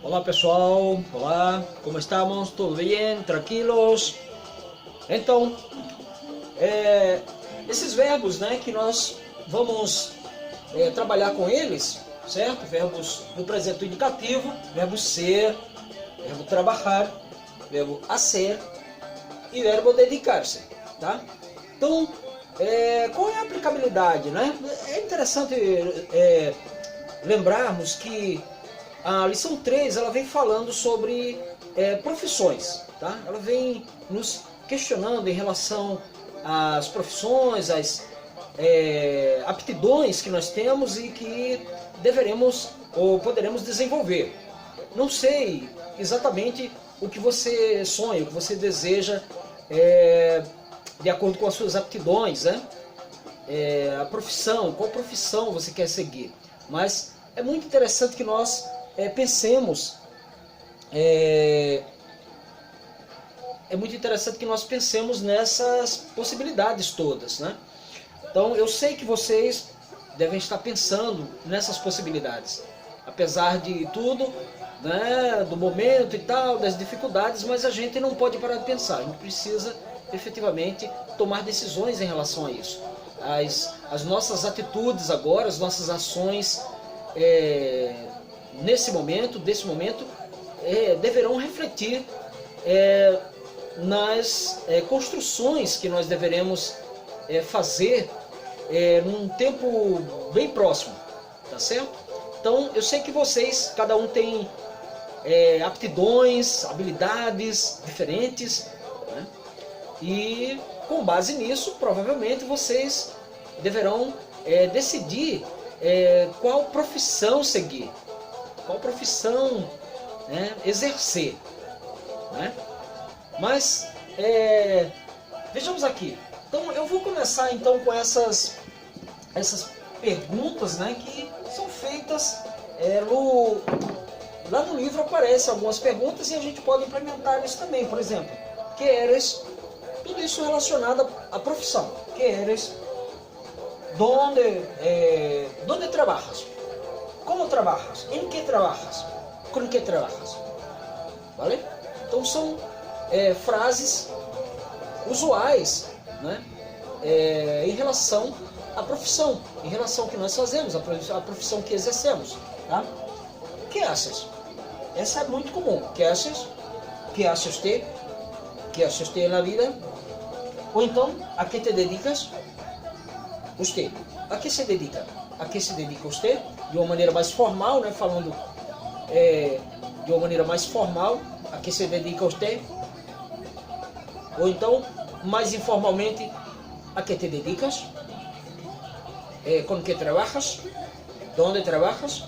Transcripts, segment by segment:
Olá pessoal, olá, como estamos? Tudo bem? Tranquilos? Então, esses verbos, né, que nós vamos trabalhar com eles, certo? Verbos no presente indicativo, verbo ser, verbo trabalhar, verbo hacer e verbo dedicar-se, tá? Então, qual é a aplicabilidade, né? É interessante lembrarmos que a lição 3 ela vem falando sobre profissões, tá? Ela vem nos questionando em relação às profissões, às aptidões que nós temos e que deveremos ou poderemos desenvolver. Não sei exatamente o que você sonha, o que você deseja de acordo com as suas aptidões, né? A profissão, qual profissão você quer seguir. Mas é muito interessante que nós pensemos nessas possibilidades todas, né? Então eu sei que vocês devem estar pensando nessas possibilidades, apesar de tudo, né, do momento e tal, das dificuldades, mas a gente não pode parar de pensar, a gente precisa efetivamente tomar decisões em relação a isso. As nossas atitudes agora, as nossas ações desse momento, deverão refletir nas construções que nós deveremos fazer num tempo bem próximo, tá certo? Então eu sei que vocês, cada um tem aptidões, habilidades diferentes, né? E com base nisso, provavelmente vocês deverão decidir qual profissão seguir, qual profissão, né, exercer, né? Mas vejamos aqui. Então eu vou começar então com essas perguntas, né, que são feitas lá no livro aparecem algumas perguntas e a gente pode implementar isso também. Por exemplo, que eres? Tudo isso relacionado à profissão. Que eres? Donde trabajas? Como trabajas? Em que trabajas? Com que trabajas? Vale? Então são frases usuais, né? Em relação à profissão, em relação ao que nós fazemos, a profissão que exercemos, tá? Que haces? Essa é muito comum. Que haces? Que hace usted? Que hace usted na vida? Ou então, a que te dedicas? Usted. A que se dedica? A que se dedica usted? De uma maneira mais formal, né? Falando de uma maneira mais formal, a que se dedica usted? Ou então, mais informalmente, a que te dedicas? Com que trabajas? Donde trabajas?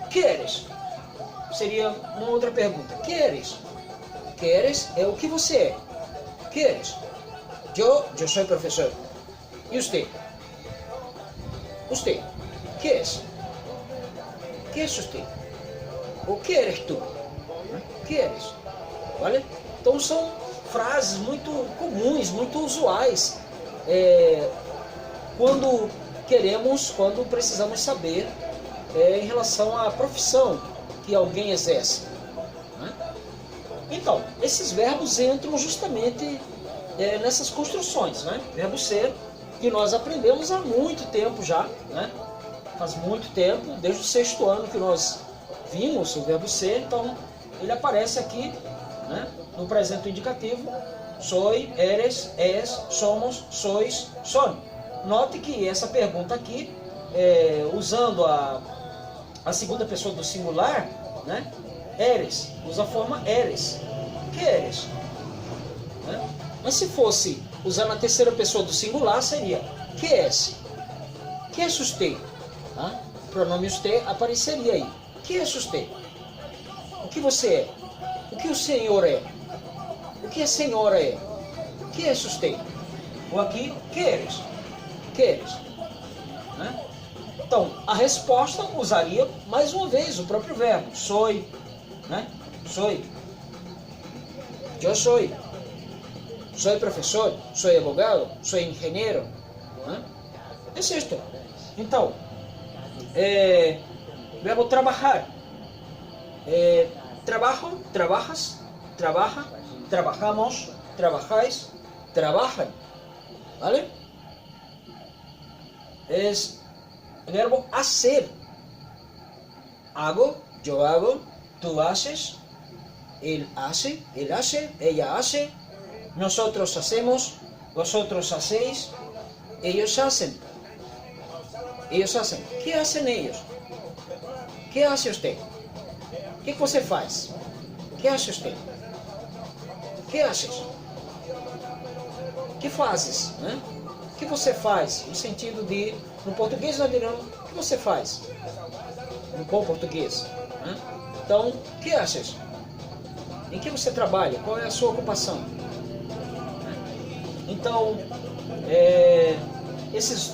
Que eres? Seria uma outra pergunta. Que eres? Que eres é o que você é. Que eres? Eu sou professor. E usted? Usted, que es? Que es usted? O que eres tu? Que eres? Vale? Então são frases muito comuns, muito usuais quando precisamos saber em relação à profissão que alguém exerce, né? Então, esses verbos entram justamente nessas construções, né? Verbo ser, que nós aprendemos há muito tempo já, né? Faz muito tempo, desde o 6º ano que nós vimos o verbo ser, então ele aparece aqui, né, no presente indicativo: soy, eres, és, somos, sois, son. Note que essa pergunta aqui, usando a segunda pessoa do singular, né, eres, usa a forma eres. Que eres? Né? Mas se fosse usando a terceira pessoa do singular, seria que es? Que es usted? Tá? O pronome usted apareceria aí. Que es usted? O que você é? O que o senhor é? O que a senhora é? Que es usted? Ou aqui, que eres? Que eres? Né? Então, a resposta usaria mais uma vez o próprio verbo. Soy, né? Soy. Eu sou. Soy professor, soy abogado, soy ingeniero, né? É isto. Então, verbo trabalhar. trabajo, trabajas, trabaja, trabajamos, trabajáis, trabajan, ¿vale? Es el verbo hacer. Hago, yo hago, tú haces, él hace, ella hace, nosotros hacemos, vosotros hacéis, ellos hacen. Ellos hacen. ¿Qué hacen ellos? ¿Qué hace usted? ¿Qué você faz? ¿Qué hace usted? ¿Qué haces? ¿Qué fazes? Né? O que você faz? No sentido de, no português nós diremos, o que você faz? No bom português. Né? Então, o que haces? Em que você trabalha? Qual é a sua ocupação? Então, esses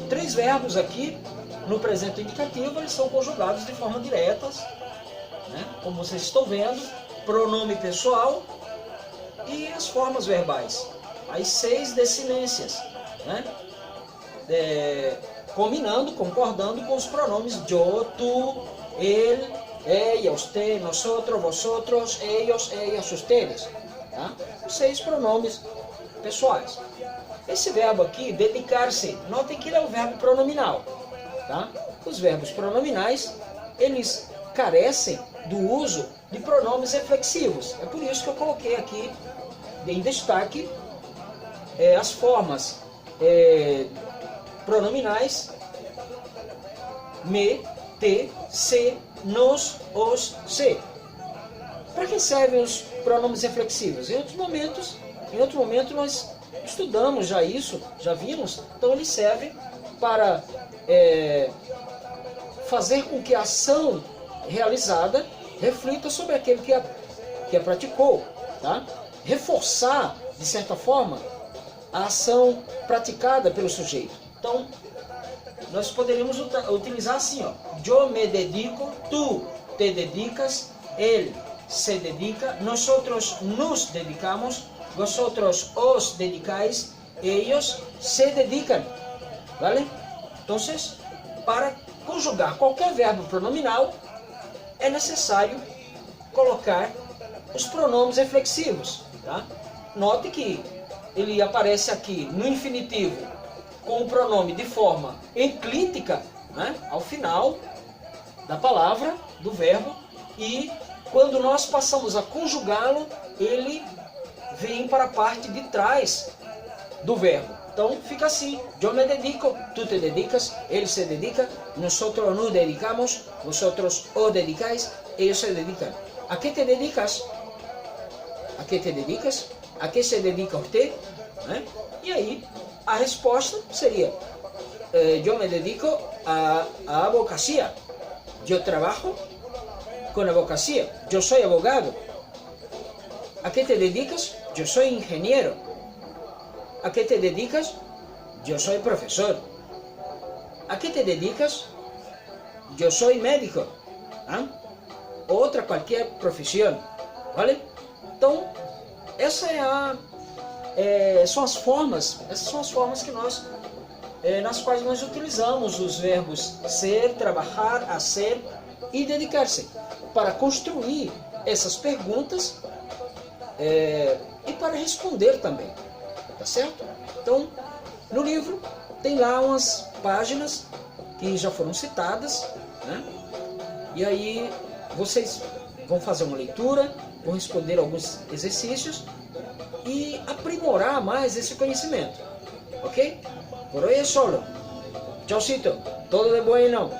3 verbos aqui, no presente indicativo, eles são conjugados de forma direta, né? Como vocês estão vendo, pronome pessoal e as formas verbais, as 6 desinências, né? Combinando, concordando com os pronomes yo, tu, ele, ella, usted, nosotros, vosotros, ellos, ellas, ustedes, tá? Os 6 pronomes pessoais. Esse verbo aqui, dedicar-se, notem que ele é um verbo pronominal, tá? Os verbos pronominais, eles carecem do uso de pronomes reflexivos. É por isso que eu coloquei aqui em destaque as formas pronominais me, te, se, nos, os, se. Para que servem os pronomes reflexivos? Em outro momento nós estudamos já isso, já vimos. Então ele serve para fazer com que a ação realizada reflita sobre aquele que a praticou, tá? Reforçar, de certa forma, a ação praticada pelo sujeito. Então, nós poderíamos utilizar assim, ó: yo me dedico, tu te dedicas, él se dedica, nosotros nos dedicamos, vosotros os dedicáis, ellos se dedican, ¿vale? Entonces, para conjugar qualquer verbo pronominal, é necessário colocar os pronomes reflexivos, tá? Note que ele aparece aqui no infinitivo com o pronome de forma enclítica, né, ao final da palavra, do verbo, e quando nós passamos a conjugá-lo, ele vem para a parte de trás do verbo. Então fica assim: yo me dedico, tu te dedicas, él se dedica, nosotros nos dedicamos, vosotros os dedicáis, ellos se dedican. ¿A qué te dedicas? ¿A qué te dedicas? ¿A qué se dedica usted? Né? E aí a resposta seria: yo me dedico a abogacía, yo trabajo con abogacía, yo soy abogado. ¿A qué te dedicas? Yo soy ingeniero. ¿A qué te dedicas? Yo soy profesor. ¿A qué te dedicas? Yo soy médico. ¿Ah? Outra qualquer profissão, vale? Então, essas são as formas que nós, nas quais nós utilizamos os verbos ser, trabalhar, hacer e dedicar-se para construir essas perguntas e para responder também, tá certo? Então, no livro tem lá umas páginas que já foram citadas, né? E aí vocês vão fazer uma leitura, vão responder alguns exercícios e aprimorar mais esse conhecimento, ok? Por hoy es solo. Chaucito, todo de bueno.